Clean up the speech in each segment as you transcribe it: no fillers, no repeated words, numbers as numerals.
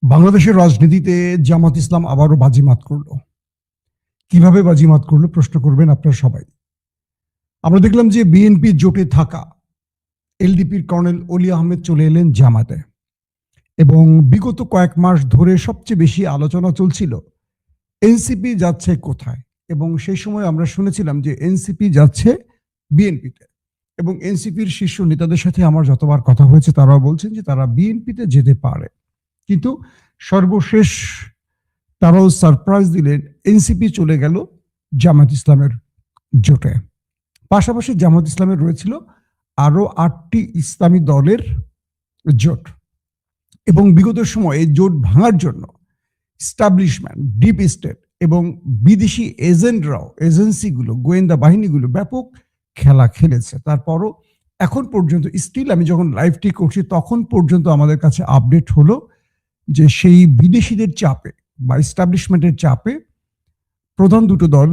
বাংলাদেশের রাজনীতিতে জামাত ইসলাম আবারও বাজিমাত করলো। কিভাবে বাজিমাত করলো প্রশ্ন করবেন আপনারা সবাই। আমরা দেখলাম যে বিএনপি জোটে থাকা এলডিপির কর্নেল অলি আহমেদ চলে এলেন জামাতে, এবং বিগত কয়েক মাস ধরে সবচেয়ে বেশি আলোচনা চলছিল এনসিপি যাচ্ছে কোথায়, এবং সেই সময় আমরা শুনেছিলাম যে এনসিপি যাচ্ছে বিএনপিতে, এবং এনসিপির শীর্ষ নেতাদের সাথে আমার যতবার কথা হয়েছে তারাও বলছেন যে তারা বিএনপিতে যেতে পারে। কিন্তু সর্বশেষ তারাও সারপ্রাইজ দিলেন, এনসিপি চলে গেল জামাত ইসলামের জোটে। পাশাপাশি জামাত ইসলামের রয়েছিল আরো 8টি ইসলামী দলের জোট, এবং বিগত সময়ে এই জোট ভাঙার জন্য এস্টাবলিশমেন্ট, ডিপ স্টেট এবং বিদেশি এজেন্টরাও, এজেন্সিগুলো, গোয়েন্দা বাহিনীগুলো ব্যাপক খেলা খেলেছে। তারপরও এখন পর্যন্ত স্টিল আমি যখন লাইভটি করছি তখন পর্যন্ত আমাদের কাছে আপডেট হলো যে সেই বিদেশিদের চাপে বা এস্টাবলিশমেন্টের চাপে প্রধান দুটো দল,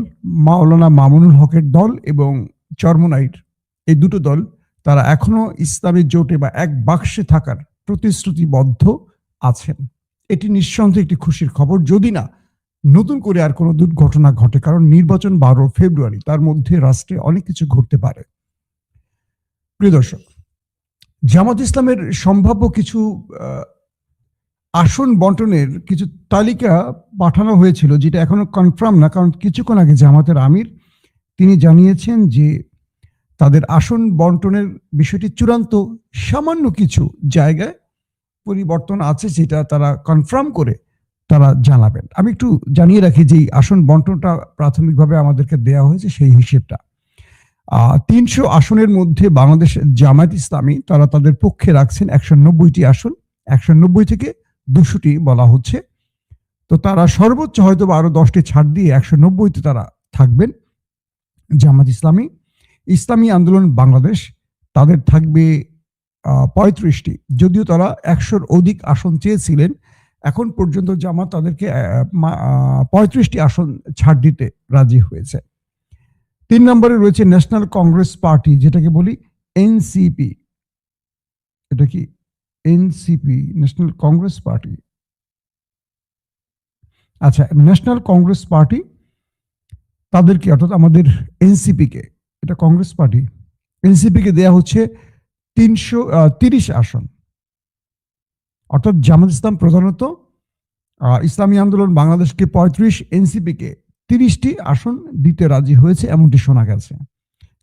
মাওলানা মামুনুল হকের দল এবং চরমোনাইট, এই দুটো দল তারা এখনো ইসলামী জোটে বা এক বাক্সে থাকার প্রতিশ্রুতিবদ্ধ আছেন। এটি নিঃসন্দেহে একটি খুশির খবর, যদি না নতুন করে আর কোনো দুর্ঘটনা ঘটে, কারণ নির্বাচন 12 ফেব্রুয়ারি, তার মধ্যে রাষ্ট্রে অনেক কিছু ঘটতে পারে। প্রিয় দর্শক, জামাত ইসলামের সম্ভাব্য কিছু আসন বন্টনের কিছু তালিকা পাঠানো হয়েছিল, যেটা এখনো কনফার্ম না, কারণ কিছুক্ষণ আগে জামাতের আমির তিনি জানিয়েছেন যে তাদের আসন বন্টনের বিষয়টি চূড়ান্ত, সামান্য কিছু জায়গায় পরিবর্তন আছে, যেটা তারা কনফার্ম করে তারা জানাবেন। আমি একটু জানিয়ে রাখি যে আসন বন্টনটা প্রাথমিকভাবে আমাদেরকে দেওয়া হয়েছে সেই হিসেবটা। 300 আসনের মধ্যে বাংলাদেশ জামায়াত ইসলামী তারা তাদের পক্ষে রাখছেন 190টি আসন। 190 থেকে 200টি বলা হচ্ছে, তো তারা সর্বোচ্চ হয়তো আরো 10টি ছাড় দিয়ে 190তে তারা থাকবেন। জামাত ইসলামী, ইসলামী আন্দোলন বাংলাদেশ, তাদের থাকবে 35টি, যদিও তারা 100-র অধিক আসন চেয়েছিলেন। এখন পর্যন্ত জামাত তাদেরকে 35টি আসন ছাড় দিতে রাজি হয়েছে। 3 নম্বরে রয়েছে ন্যাশনাল কংগ্রেস পার্টি, যেটাকে বলি এনসিপি। এটা কি এনসিপি, ন্যাশনাল কংগ্রেস পার্টি? আচ্ছা, ন্যাশনাল কংগ্রেস পার্টি তাদেরকে, অর্থাৎ আমাদের এনসিপি কে, এটা কংগ্রেস পার্টি, এনসিপি কে দেয়া হচ্ছে 330 আসন। অর্থাৎ জামাত ইসলাম প্রধানত ইসলামী আন্দোলন বাংলাদেশকে 35, এনসিপি কে 30টি আসন দিতে রাজি হয়েছে, এমনটি শোনা গেছে।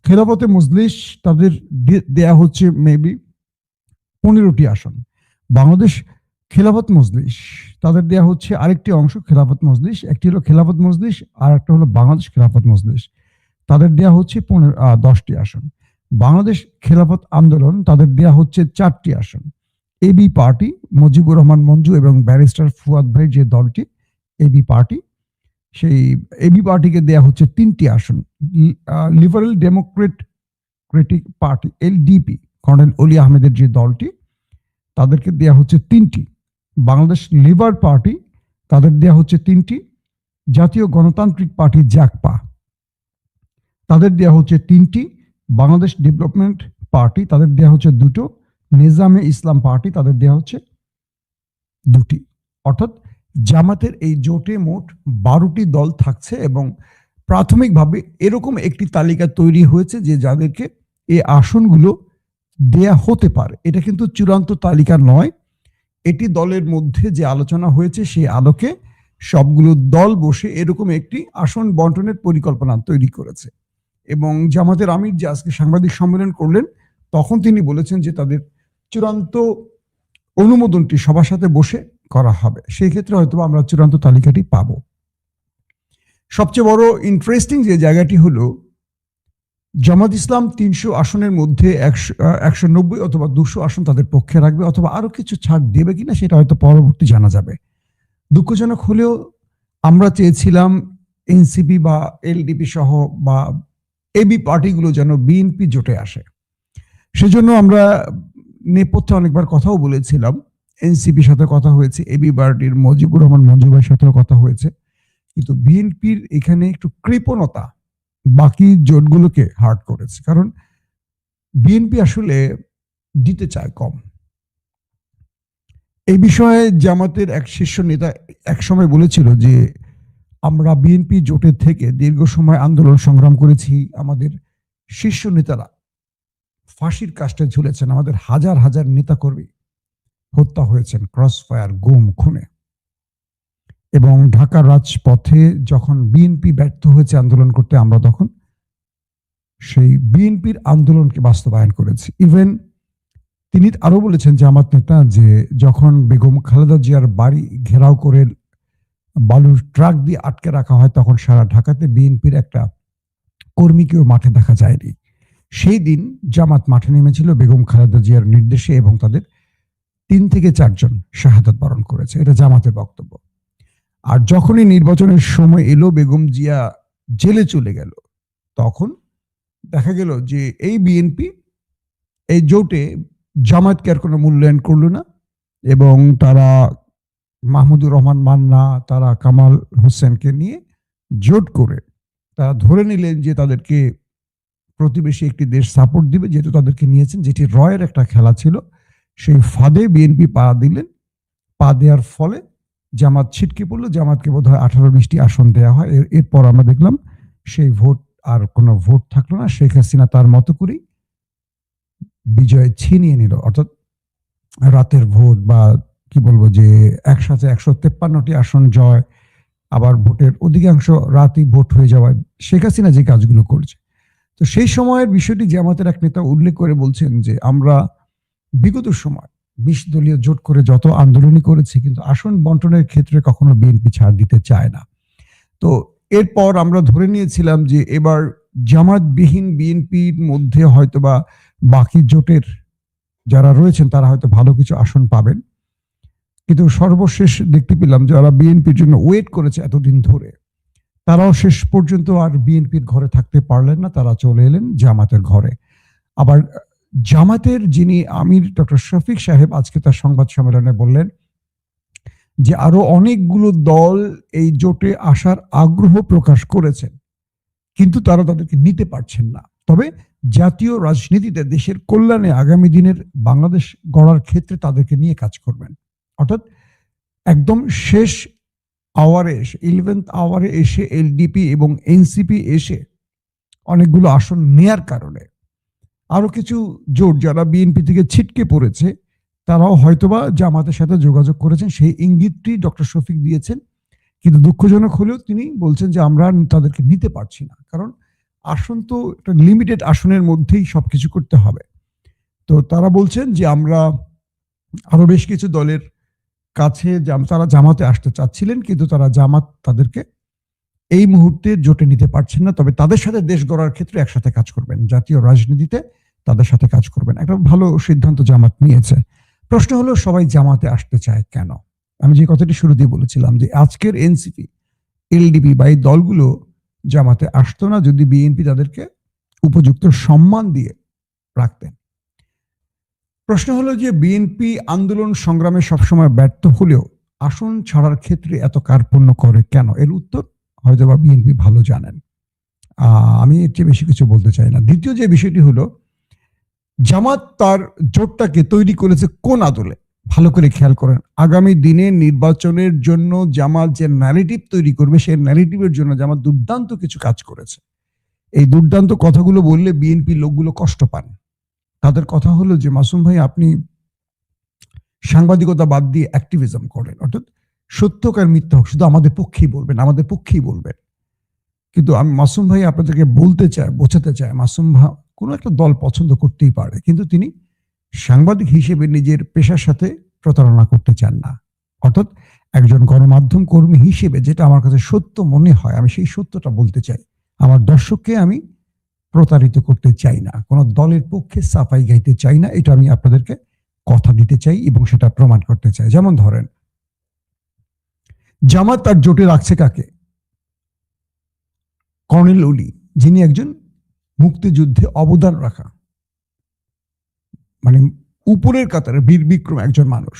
খেলাফতে মজলিস তাদের দেয়া হচ্ছে মেবি 15টি আসন। বাংলাদেশ খেলাফত মজলিস তাদের দেয়া হচ্ছে আরেকটি অংশ, খেলাফত মজলিস, একটি হলো খেলাফত মজলিস আর একটা হলো বাংলাদেশ খেলাফত মজলিস, তাদের দেয়া হচ্ছে 10টি আসন। বাংলাদেশ খেলাফত আন্দোলন তাদের দেয়া হচ্ছে 4টি আসন। এবি পার্টি, মুজিবুর রহমান মঞ্জু এবং ব্যারিস্টার ফুয়াদ ভাই যে দলটি এবি পার্টি, সেই এবি পার্টিকে দেয়া হচ্ছে 3টি আসন। Liberal Democratic party LDP, colonel অলি আহমেদের যে দলটি, তাদেরকে দেয়া হচ্ছে 3টি। বাংলাদেশ লিবার পার্টি, তাদের দেয়া হচ্ছে 3টি। জাতীয় গণতান্ত্রিক পার্টি জাকপা, তাদের দেয়া হচ্ছে 3টি। বাংলাদেশ ডেভেলপমেন্ট পার্টি, তাদের দেয়া হচ্ছে 2টো। নিজামে ইসলাম পার্টি, তাদের দেয়া হচ্ছে 2টি। অর্থাৎ জামাতের এই জোটে মোট 12টি দল থাকছে, এবং প্রাথমিকভাবে এরকম একটি তালিকা তৈরি হয়েছে যে যাদেরকে এই আসনগুলো দেয়া হতে পারে। এটা কিন্তু চূড়ান্ত তালিকা নয়, এটি দলের মধ্যে যে আলোচনা হয়েছে সেই আলোকে সবগুলো দল বসে এরকম একটি আসন বন্টনের পরিকল্পনা তৈরি করেছে। এবং জামাতের আমির যে আজকে সাংবাদিক সম্মেলন করলেন, তখন তিনি বলেছেন যে তাদের চূড়ান্ত অনুমোদনটি সবার সাথে বসে করা হবে, সেই ক্ষেত্রে হয়তো আমরা চূড়ান্ত তালিকাটি পাব। সবচেয়ে বড় ইন্টারেস্টিং যে জায়গাটি হলো, জামাত ইসলাম 300 আসনের মধ্যে 190 অথবা 200 আসন তাদের পক্ষে রাখবে, অথবা আরো কিছু ছাড় দেবে কিনা সেটা হয়তো পরবর্তী জানা যাবে। দুঃখজনক হলেও আমরা চেয়েছিলাম এনসিপি বা এলডিপি সহ বা এবি পার্টিগুলো যেন বিএনপি জোটে আসে। সেজন্য আমরা নেপথ্যে অনেকবার কথাও বলেছিলাম, এনসিপির সাথে কথা হয়েছে, এবি পার্টির মুজিবুর রহমান মঞ্জু ভাইয়ের সাথেও কথা হয়েছে, কিন্তু বিএনপির এখানে একটু কৃপণতা বাকি জোটগুলোকে হার্ট করেছে, কারণ বিএনপি আসলে দিতে চায় কম। এই বিষয়ে জামাতের এক শীর্ষ নেতা একসময় বলেছিল যে আমরা বিএনপি জোটের থেকে দীর্ঘ সময় আন্দোলন সংগ্রাম করেছি, আমাদের শীর্ষ নেতারা ফাঁসির কাস্টে ঝুলেছেন, আমাদের হাজার হাজার নেতাকর্মী হত্যা হয়েছেন ক্রস ফায়ার, গুম, খুনে। এবং ঢাকার রাজপথে যখন বিএনপি ব্যর্থ হয়েছে আন্দোলন করতে, আমরা তখন সেই বিএনপির আন্দোলনকে বাস্তবায়ন করেছি। ইভেন তিনি আরো বলেছেন জামাত নেতা যে যখন বেগম খালেদা জিয়ার বাড়ি ঘেরাও করে বালুর ট্রাক দিয়ে আটকে রাখা হয়, তখন সারা ঢাকাতে বিএনপির একটা কর্মীকেও মাঠে দেখা যায়নি। সেই দিন জামাত মাঠে নেমেছিল বেগম খালেদা জিয়ার নির্দেশে এবং তাদের 3 থেকে 4 জন শাহাদাত বরণ করেছে। এটা জামাতের বক্তব্য। আর যখনই নির্বাচনের সময় এলো, বেগম জিয়া জেলে চলে গেল, তখন দেখা গেল যে এই বিএনপি এই জোটে জামাতকে আর কোনো মূল্যায়ন করলো না এবং তারা মাহমুদুর রহমান মান্না, তারা কামাল হোসেনকে নিয়ে জোট করে তারা ধরে নিলেন যে তাদেরকে প্রতিবেশী একটি দেশ সাপোর্ট দিবে, যেহেতু তাদেরকে নিয়েছেন, যেটি রয়ের একটা খেলা ছিল। সেই ফাঁদে বিএনপি পা দিলেন। পা দেওয়ার ফলে জামাত ছিটকে পড়লো। জামাতকে বোধ হয় 18-20টি আসন দেওয়া হয়। এরপর আমরা দেখলাম সেই ভোট আর কোনো ভোট থাকলো না। শেখ হাসিনা তার মতো করেই বিজয় ছিনিয়ে নিল, অর্থাৎ রাতের ভোট বা কি বলবো যে একসাথে 153টি আসন জয়, আবার ভোটের অধিকাংশ রাতই ভোট হয়ে যাওয়ায় শেখ হাসিনা যে কাজগুলো করছে। তো সেই সময়ের বিষয়টি জামাতের এক নেতা উল্লেখ করে বলছেন যে আমরা বিগত সময় 20 দলীয় জোট করে যত আন্দোলনই করেছি, কিন্তু আসন বন্টনের ক্ষেত্রে কখনো বিএনপি ছাড় দিতে চায় না। তো এরপর আমরা ধরে নিয়েছিলাম যে এবার জামাতবিহীন বিএনপির মধ্যে হয়তোবা বাকি জোটের যারা রয়েছেন তারা হয়তো ভালো কিছু আসন পাবেন, কিন্তু সর্বশেষ দেখতে পেলাম যারা বিএনপির জন্য ওয়েট করেছে এতদিন ধরে, তারাও শেষ পর্যন্ত আর বিএনপির ঘরে থাকতে পারলেন না, তারা চলে এলেন জামাতের ঘরে। আবার জামাতের যিনি আমির ডক্টর শফিক সাহেব আজকে তার সংবাদ সম্মেলনে বললেন যে আরো অনেকগুলো দল এই জোটে আসার আগ্রহ প্রকাশ করেছেন, কিন্তু তারা তাদেরকে নিতে পারছেন না। তবে জাতীয় রাজনীতিতে দেশের কল্যাণে আগামী দিনের বাংলাদেশ গড়ার ক্ষেত্রে তাদেরকে নিয়ে কাজ করবেন। অর্থাৎ একদম শেষ আওয়ারে, 11th আওয়ারে এসে এলডিপি এবং এনসিপি এসে অনেকগুলো আসন নেয়ার কারণে আরো কিছু জোট যারা বিএনপি থেকে ছিটকে পড়েছে, তারাও হয়তোবা জামাতের সাথে যোগাযোগ করেছেন। সেই ইঙ্গিতটি ডক্টর শফিক দিয়েছেন, কিন্তু দুঃখজনক হলেও তিনি বলছেন যে আমরা তাদেরকে নিতে পারছি না, কারণ আসন তো একটা লিমিটেড আসনের মধ্যেই সবকিছু করতে হবে। তো তারা বলছেন যে আমরা আরো বেশ কিছু দলের কাছে তারা জামাতে আসতে চাচ্ছিলেন, কিন্তু তারা জামাত তাদেরকে এই মুহূর্তে জোটে নিতে পারছেন না। তবে তাদের সাথে দেশ গড়ার ক্ষেত্রে একসাথে কাজ করবেন, জাতীয় রাজনীতিতে তাদের সাথে কাজ করবেন। একটা ভালো সিদ্ধান্ত জামাত নিয়েছে। প্রশ্ন হলো সবাই জামাতে আসতে চায় কেন? আমি যে কথাটি শুরুতেই বলেছিলাম যে আজকের এনসিপি, এলডিপি বা এই দলগুলো জামাতে আসতো না যদি বিএনপি তাদেরকে উপযুক্ত সম্মান দিয়ে রাখতেন। প্রশ্ন হলো যে বিএনপি আন্দোলন সংগ্রামে সবসময় ব্যর্থ হলেও আসন ছাড়ার ক্ষেত্রে এত কার্পণ্য করে কেন? এর উত্তর হয়তোবা বিএনপি ভালো জানেন। আমি এর চেয়ে বেশি কিছু বলতে চাই না। দ্বিতীয় যে বিষয়টি হলো, জামাত তার জোটটাকে তৈরি করেছে কোন আদলে? ভালো করে খেয়াল করেন। আগামী দিনে নির্বাচনের জন্য জামাত যে ন্যারেটিভ তৈরি করবে, সেই ন্যারেটিভের জন্য জামাত দুর্দান্ত কিছু কাজ করেছে। এই দুর্দান্ত কথাগুলো বললে বিএনপি লোকগুলো কষ্ট পান। তাদের কথা হলো যে মাসুম ভাই, আপনি সাংবাদিকতা বাদ দিয়ে অ্যাক্টিভিজম করেন, অর্থাৎ সত্যকার মিথ্যা হোক শুধু আমাদের পক্ষেই বলবেন, আমাদের পক্ষেই বলবেন। কিন্তু আমি মাসুম ভাই আপনাদেরকে বলতে চাই, বোঝাতে চাই, মাসুম ভাই কোনো একটা দল পছন্দ করতেই পারে, কিন্তু তিনি সাংবাদিক হিসেবে নিজের পেশার সাথে প্রতারণা করতে চান না। অর্থাৎ একজন গণমাধ্যম কর্মী হিসেবে যেটা আমার কাছে সত্য মনে হয়, আমি সেই সত্যটা বলতে চাই। আমার দর্শককে আমি প্রতারিত করতে চাই না, কোনো দলের পক্ষে সাফাই গাইতে চাই না। এটা আমি আপনাদেরকে কথা দিতে চাই এবং সেটা প্রমাণ করতে চাই। যেমন ধরেন, জামাত তার জোটে রাখছে কাকে? কর্নেল ওলি, যিনি একজন মুক্তিযুদ্ধে অবদান রাখা, মানে উপরের কাতারে বীর বিক্রম একজন মানুষ।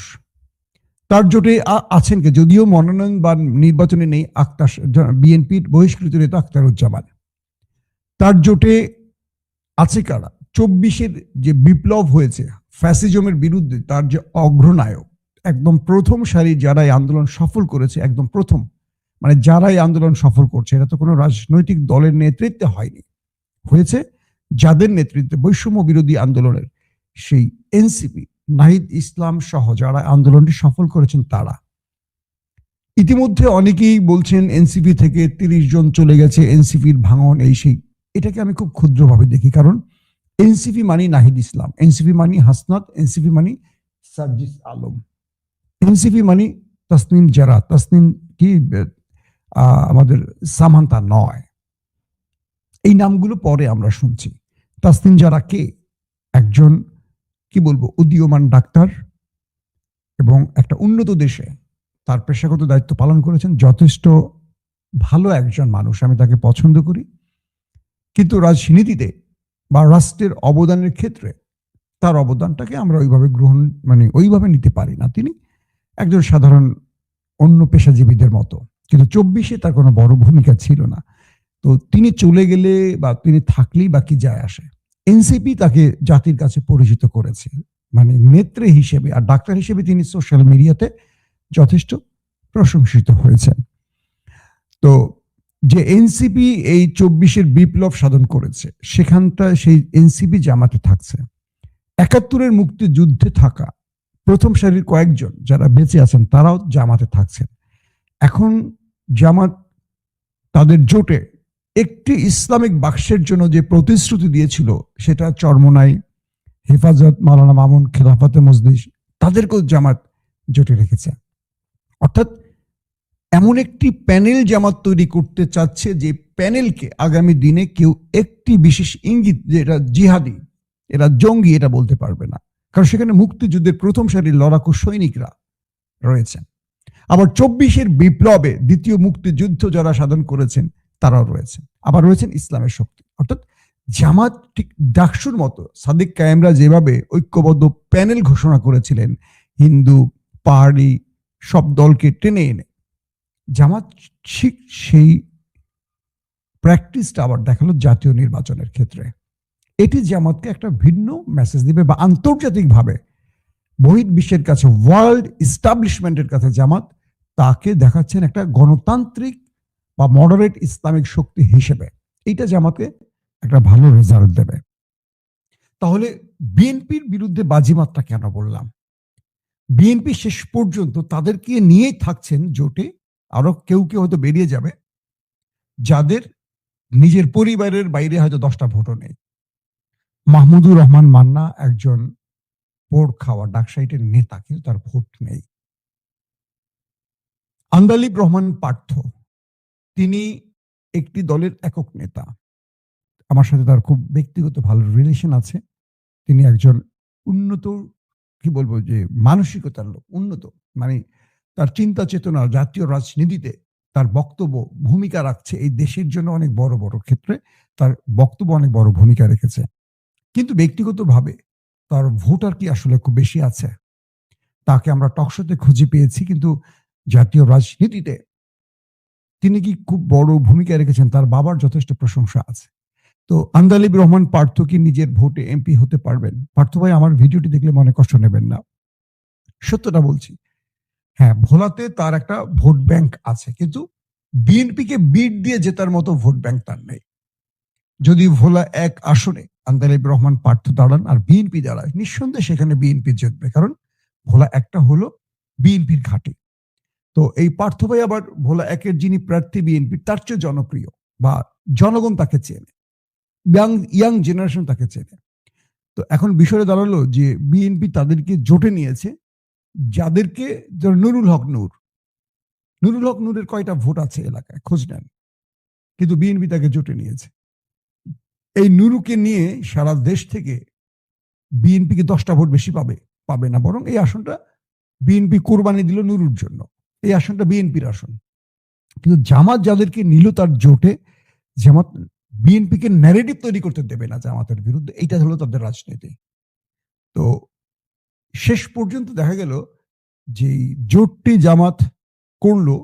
তার জোটে আছেন কে? যদিও মনোনয়ন বা নির্বাচনে নেই আক্তার, বিএনপির বহিষ্কৃত নেতা আখতারুজ্জামান। তার জোটে আছে কারা? 24-এর যে বিপ্লব হয়েছে ফ্যাসিজমের বিরুদ্ধে, তার যে অগ্রনায়ক একদম প্রথম সারি যারা এই আন্দোলন সফল করেছে, একদম প্রথম, মানে যারা এই আন্দোলন সফল করছে, এটা তো কোনো রাজনৈতিক দলের নেতৃত্বে হয়নি, হয়েছে যাদের নেতৃত্বে বৈষম্য বিরোধী আন্দোলনের সেই এনসিপি, নাহিদ ইসলাম সহ যারা আন্দোলনটি সফল করেছেন তারা। ইতিমধ্যে অনেকেই বলছেন এনসিপি থেকে ৩০ জন চলে গেছে, এনসিপির ভাঙন এই সেই। এটাকে আমি খুব ক্ষুদ্রভাবে দেখি, কারণ এনসিপি মানি নাহিদ ইসলাম, এনসিপি মানি হাসনাত, এনসিপি মানি সার্জিস আলম, এনসিপি মানি তাসনিম জারা, তাসনিম কি আমাদের সামান্তা নয়। এই নামগুলো পরে আমরা শুনছি। তাসনিম জারা কে? একজন কি বলবো উদীয়মান ডাক্তার এবং একটা উন্নত দেশে তার পেশাগত দায়িত্ব পালন করেছেন, যথেষ্ট ভালো একজন মানুষ, আমি তাকে পছন্দ করি। কিন্তু রাজনীতিতে বা রাষ্ট্রের অবদানের ক্ষেত্রে তার অবদানটাকে আমরা ওইভাবে গ্রহণ, মানে ওইভাবে নিতে পারি না। তিনি একজন সাধারণ অন্য পেশাজীবীদের মতো, কিন্তু 24-এ তার কোনো বড় ভূমিকা ছিল না। তো তিনি চলে গেলে বা তিনি থাকলেই বা কি যায় আসে। এনসিপি তাকে জাতির কাছে পরিচিত করেছে, মানে নেত্রী হিসেবে, আর ডাক্তার হিসেবে তিনি সোশ্যাল মিডিয়াতে যথেষ্ট প্রশংসিত হয়েছেন। তো যে এনসিপি এই 24-এর বিপ্লব সাধন করেছে, সেখানটা সেই এনসিপি জামাতে থাকছে। 71-এর মুক্তিযুদ্ধে থাকা প্রথম সারির কয়েকজন যারা বেঁচে আছেন তারাও জামাতে থাকছেন। এখন জামাত তাদের জোটে একটি ইসলামিক বাক্সের জন্য যে প্রতিশ্রুতি দিয়েছিল, সেটা চরমোনাই, হেফাজত, মাওলানা মামুন, খেলাফতে মজলিস, তাদেরকেও জামাত জোটে রেখেছে। অর্থাৎ এমন একটি প্যানেল জামাত তৈরি করতে চাচ্ছে, যে প্যানেলকে আগামী দিনে কেউ একটি বিশেষ ইঙ্গিত যে এটা জিহাদি, এরা জঙ্গি, এটা বলতে পারবে না, কারণ সেখানে মুক্তিযুদ্ধের প্রথম সারির লড়াকু সৈনিকরা রয়েছেন। আবার 24-এর বিপ্লবে দ্বিতীয় মুক্তিযুদ্ধ যারা সাধন করেছেন তারাও রয়েছেন, আবার রয়েছেন ইসলামের শক্তি। অর্থাৎ জামাত ঠিক ডাকসুর মতো, সাদিক কায়েমরা যেভাবে ঐক্যবদ্ধ প্যানেল ঘোষণা করেছিলেন হিন্দু পাহাড়ি সব দলকে টেনে এনে, জামাত ঠিক সেই প্র্যাকটিসটা আবার দেখালো জাতীয় নির্বাচনের ক্ষেত্রে। এটি জামাতকে একটা ভিন্ন মেসেজ দিবে, বা আন্তর্জাতিকভাবে বহির্বিশ্বের কাছে, ওয়ার্ল্ড ইস্টাবলিশমেন্টের কাছে জামাত তাকে দেখাচ্ছেন একটা গণতান্ত্রিক বা মডারেট ইসলামিক শক্তি হিসেবে। এইটা জামাতকে একটা ভালো রেজাল্ট দেবে। তাহলে বিএনপির বিরুদ্ধে বাজিমাতটা কেন বললাম? বিএনপি শেষ পর্যন্ত তাদেরকে নিয়েই থাকছেন জোটে, আরো কেউ কেউ হয়তো বেরিয়ে যাবে, যাদের নিজের পরিবারের বাইরে হয়তো 10টা ভোটও নেই। মাহমুদুর রহমান মান্না একজন ভোট খাওয়া ডাকসাইটের নেতা, কিন্তু তার ভোট নেই। আন্দালিব রহমান পার্থ, তিনি একটি দলের একক নেতা, আমার সাথে তার খুব ব্যক্তিগত ভালো রিলেশন আছে। তিনি একজন উন্নত, কি বলবো, যে মানসিকতার লোক, উন্নত, মানে তার চিন্তা চেতনা জাতীয় রাজনীতিতে তার বক্তব্য ভূমিকা রাখছে, এই দেশের জন্য অনেক বড় বড় ক্ষেত্রে তার বক্তব্য অনেক বড় ভূমিকা রেখেছে। কিন্তু ব্যক্তিগতভাবে তার ভোটার কি আসলে খুব বেশি আছে? তাকে আমরা টকশোতে খুঁজে পেয়েছি, কিন্তু জাতীয় রাজনীতিতে তিনি কি খুব বড় ভূমিকা রেখেছেন, তার বাবার যথেষ্ট প্রশংসা আছে। তো আন্দালিব রহমান পার্থ কি নিজের ভোটে এমপি হতে পারবেন? পার্থ ভাই, আমার ভিডিওটি দেখলে মনে কষ্ট নেবেন না, সত্যটা বলছি। হ্যাঁ, ভোলাতে তার একটা ভোট ব্যাংক আছে, কিন্তু বিএনপিকে বিট দিয়ে জেতার মতো ভোট ব্যাংক তার নেই। যদি ভোলা 1 আসনে আন্দালিব রহমান পার্থ দাঁড়ান আর বিএনপি দাঁড়ায়, নিঃসন্দেহে সেখানে বিএনপি জিতবে, কারণ ভোলা 1টা হলো বিএনপির ঘাঁটি। তো এই পার্থ ভাই আবার ভোলা 1-এর যিনি প্রার্থী বিএনপি, তার চেয়ে জনপ্রিয়, বা জনগণ তাকে চেনে, ইয়াং জেনারেশন তাকে চেনে। তো এখন বিষয়টা দাঁড়ালো যে বিএনপি তাদেরকে জোটে নিয়েছে, যাদেরকে, নুরুল হক নূরের কয়টা ভোট আছে এলাকায় খোঁজ নেন, কিন্তু বিএনপি তাকে জোটে নিয়েছে। এই নুরুকে নিয়ে সারা দেশ থেকে বিএনপিকে 10টা ভোট বেশি পাবে না, বরং এই আসনটা বিএনপি কোরবানি দিল নুরুর জন্য, এই আসনটা বিএনপির আসন। কিন্তু জামাত যাদেরকে নিল তার জোটে, জামাত বিএনপিকে ন্যারেটিভ তৈরি করতে দেবে না জামাতের বিরুদ্ধে, এইটা হলো তাদের রাজনীতি। তো শেষ পর্যন্ত দেখা গেল যে জোটটি জামাত করলো,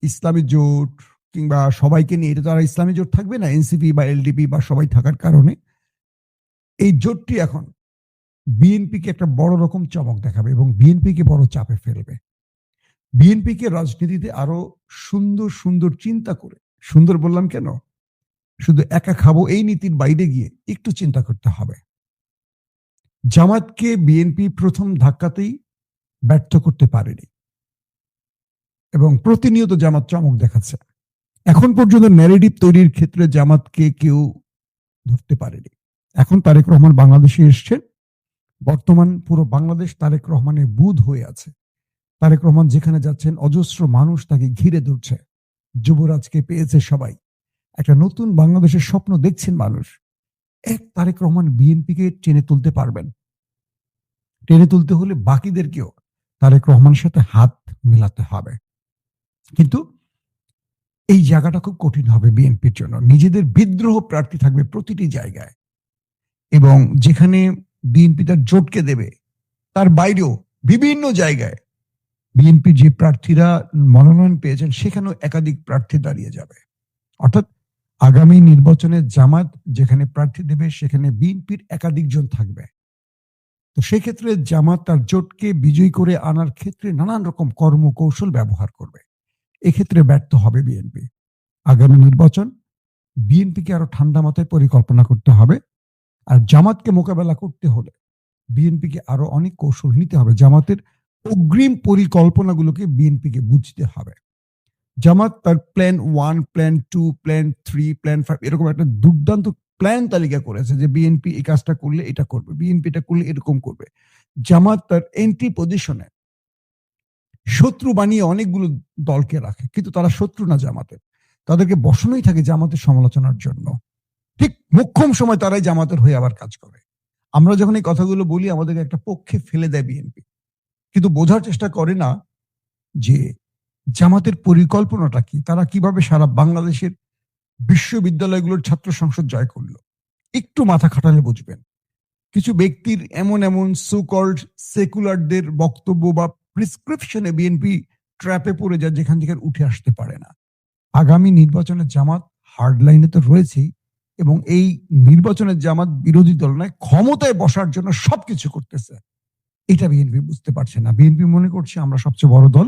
ইসলামী জোট কিংবা সবাইকে নিয়ে, এটা তো আর ইসলামী জোট থাকবে না, এনসিপি বা এলডিপি বা সবাই থাকার কারণে এই জোটটি এখন বিএনপিকে একটা বড় রকম চমক দেখাবে এবং বিএনপিকে বড় চাপে ফেলবে। বিএনপিকে রাজনীতিতে আরো সুন্দর সুন্দর চিন্তা করে, সুন্দর বললাম কেন, শুধু একা খাবো এই নীতির বাইরে গিয়ে একটু চিন্তা করতে হবে। জামাতকে বিএনপি প্রথম ধাক্কাতেই ব্যর্থ করতে পারেনি এবং প্রতিনিয়ত জামাত চমক দেখাচ্ছে। এখন পর্যন্ত ন্যারেটিভ তৈরির ক্ষেত্রে জামাতকে কেউ ধরতে পারেনি। এখন তারেক রহমান বাংলাদেশে এসছেন, বর্তমান পুরো বাংলাদেশ তারেক রহমানের বুঁদ হয়ে আছে। তারেক রহমান যেখানে যাচ্ছেন অজস্র মানুষ তাকে ঘিরে ধরছে। যুবরাজকে পেয়েছে সবাই। একটা নতুন বাংলাদেশের স্বপ্ন দেখছেন মানুষ। এক তারেক রহমান বিএনপিকে টেনে তুলতে পারবেন। টেনে তুলতে হলে বাকিদেরকেও তারেক রহমানের সাথে হাত মেলাতে হবে। কিন্তু এই জায়গাটা খুব কঠিন হবে বিএনপির জন্য। নিজেদের বিদ্রোহ প্রার্থী থাকবে প্রতিটি জায়গায় এবং যেখানে বিএনপি তার জোটকে দেবে তার বাইরেও বিভিন্ন জায়গায় বিএনপি যে প্রার্থীরা মনোনয়ন পেয়েছেন সেখানেও একাধিক প্রার্থী দাঁড়িয়ে যাবে। অর্থাৎ আগামী নির্বাচনে জামাত যেখানে প্রার্থী দেবে সেখানে বিএনপির একাধিক জন থাকবে। তো সেক্ষেত্রে জামাত তার জোটকে বিজয়ী করে আনার ক্ষেত্রে নানান রকম কর্মকৌশল ব্যবহার করবে। এক্ষেত্রে ব্যর্থ হবে বিএনপি। আগামী নির্বাচন বিএনপিকে আরো ঠান্ডা মাথায় পরিকল্পনা করতে হবে। আর জামাতকে মোকাবেলা করতে হলে বিএনপিকে আরো অনেক কৌশল নিতে হবে। জামাতের অগ্রিম পরিকল্পনাগুলোকে বিএনপিকে বুঝতে হবে। জামাত তার প্ল্যান 1, প্ল্যান 2, প্ল্যান 3, প্ল্যান 5 এরকম একটা দুর্দান্ত প্ল্যান তালিকা করেছে যে বিএনপি এই কাজটা করলে এটা করবে, বিএনপি এটা করলে এরকম করবে। জামাত তার এন্ট্রি পজিশনে শত্রু বানিয়ে অনেকগুলো দলকে রাখে, কিন্তু তারা শত্রু না জামাতের। তাদেরকে বসানোই থাকে জামাতের সমালোচনার জন্য। ঠিক মোক্ষম সময় তারাই জামাতের হয়ে আবার কাজ করে। আমরা যখন এই কথাগুলো বলি আমাদেরকে একটা পক্ষে ফেলে দেয় বিএনপি, কিন্তু বোঝার চেষ্টা করে না যে জামাতের পরিকল্পনাটা কি, তারা কিভাবে সারা বাংলাদেশের বিশ্ববিদ্যালয়গুলোর ছাত্র সংসদ জয় করলো। একটু মাথা খাটালে বুঝবেন। কিছু ব্যক্তির এমন এমন সোকল্ড সেকুলারদের বক্তব্য বা প্রিসক্রিপশনে বিএনপি ট্র্যাপে পড়ে যায় যেখান থেকে উঠে আসতে পারে না। আগামী নির্বাচনে জামাত হার্ড লাইনে তো রয়েছেই এবং এই নির্বাচনে জামাত বিরোধী দল নয়, ক্ষমতায় বসার জন্য সবকিছু করতেছে। এটা বিএনপি বুঝতে পারছে না। বিএনপি মনে করছে আমরা সবচেয়ে বড় দল,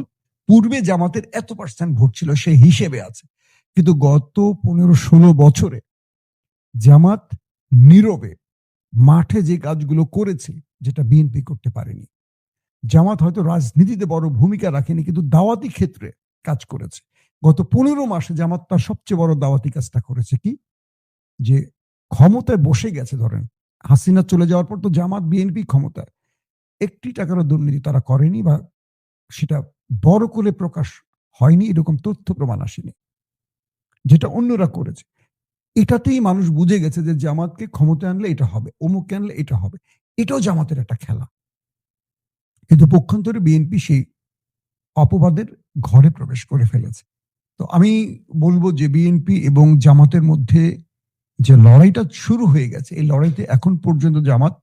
পূর্বে জামাতের এত % ভোট ছিল সেই হিসেবে আছে। কিন্তু গত 15-16 বছরে জামাত নীরবে মাঠে যে কাজগুলো করেছে যেটা বিএনপি করতে পারেনি। জামাত হয়তো রাজনীতিতে বড় ভূমিকা রাখেনি, কিন্তু দাওয়াতি ক্ষেত্রে কাজ করেছে। গত 15 মাসে জামাত তার সবচেয়ে বড় দাওয়াতি কাজটা করেছে কি, যে ক্ষমতায় বসে গেছে। ধরেন হাসিনা চলে যাওয়ার পর তো জামাত বিএনপি ক্ষমতায়, একটি টাকারও দুর্নীতি তারা করেনি বা সেটা বড় করে প্রকাশ হয়নি, এরকম তথ্য প্রমাণ আসেনি, যেটা অন্যরা করেছে। এটাতেই মানুষ বুঝে গেছে যে জামাতকে ক্ষমতায় আনলে এটা হবে, অমুককে আনলে এটা হবে। এটাও জামাতের একটা খেলা। কিন্তু পক্ষান্তরে বিএনপি সেই অপবাদের ঘরে প্রবেশ করে ফেলেছে। তো আমি বলবো যে বিএনপি এবং জামাতের মধ্যে যে লড়াইটা শুরু হয়ে গেছে, এই লড়াইতে এখন পর্যন্ত জামাত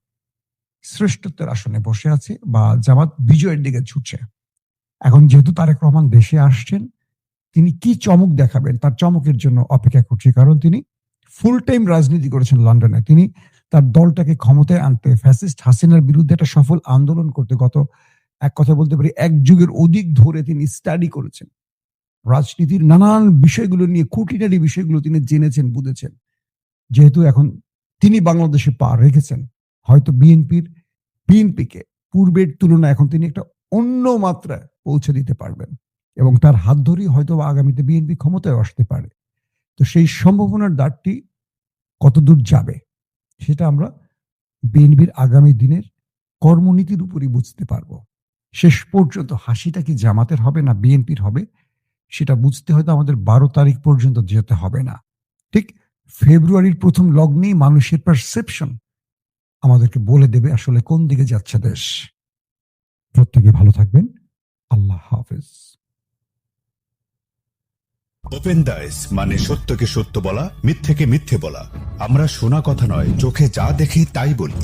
শ্রেষ্ঠত্বের আসনে বসে আছে বা জামাত বিজয়ের দিকে ছুটছে। এখন যেহেতু তারেক রহমান দেশে আসছেন, তিনি কি চমক দেখাবেন তার চমকের জন্য অপেক্ষা করছি। কারণ তিনি ফুল টাইম রাজনীতি করেছেন লন্ডনে। তিনি তার দলটাকে ক্ষমতায় আনতে, ফ্যাসিস্ট হাসিনার বিরুদ্ধে একটা সফল আন্দোলন করতে গত এক কথা বলতে পারি 1 যুগের অধিক ধরে তিনি স্টাডি করেছেন। রাজনীতির নানান বিষয়গুলো নিয়ে, খুঁটিনাটি বিষয়গুলো তিনি জেনেছেন, বুঝেছেন। যেহেতু এখন তিনি বাংলাদেশে পা রেখেছেন, হয়তো বিএনপিকে পূর্বের তুলনায় এখন তিনি একটা অন্য মাত্রায় পৌঁছে দিতে পারবেন এবং তার হাত ধরেই হয়তো আগামীতে বিএনপি ক্ষমতায় আসতে পারে। তো সেই সম্ভাবনার দ্বারটি কতদূর যাবে সেটা আমরা বিএনপির আগামী দিনের কর্মনীতির উপরই বুঝতে পারবো। শেষ পর্যন্ত হাসিটা কি জামাতের হবে না বিএনপির হবে, সেটা বুঝতে হয়তো আমাদের 12 তারিখ পর্যন্ত যেতে হবে না। ঠিক ফেব্রুয়ারির প্রথম লগ্নেই মানুষের পারসেপশন আমাদেরকে বলে দেবে আসলে কোন দিকে যাচ্ছে দেশ। প্রত্যেকে ভালো থাকবেন। আল্লাহ হাফেজ। ওপেন দাইস মানে সত্যকে সত্য বলা, মিথ্যেকে মিথ্যে বলা। আমরা শোনা কথা নয়, চোখে যা দেখি তাই বলি।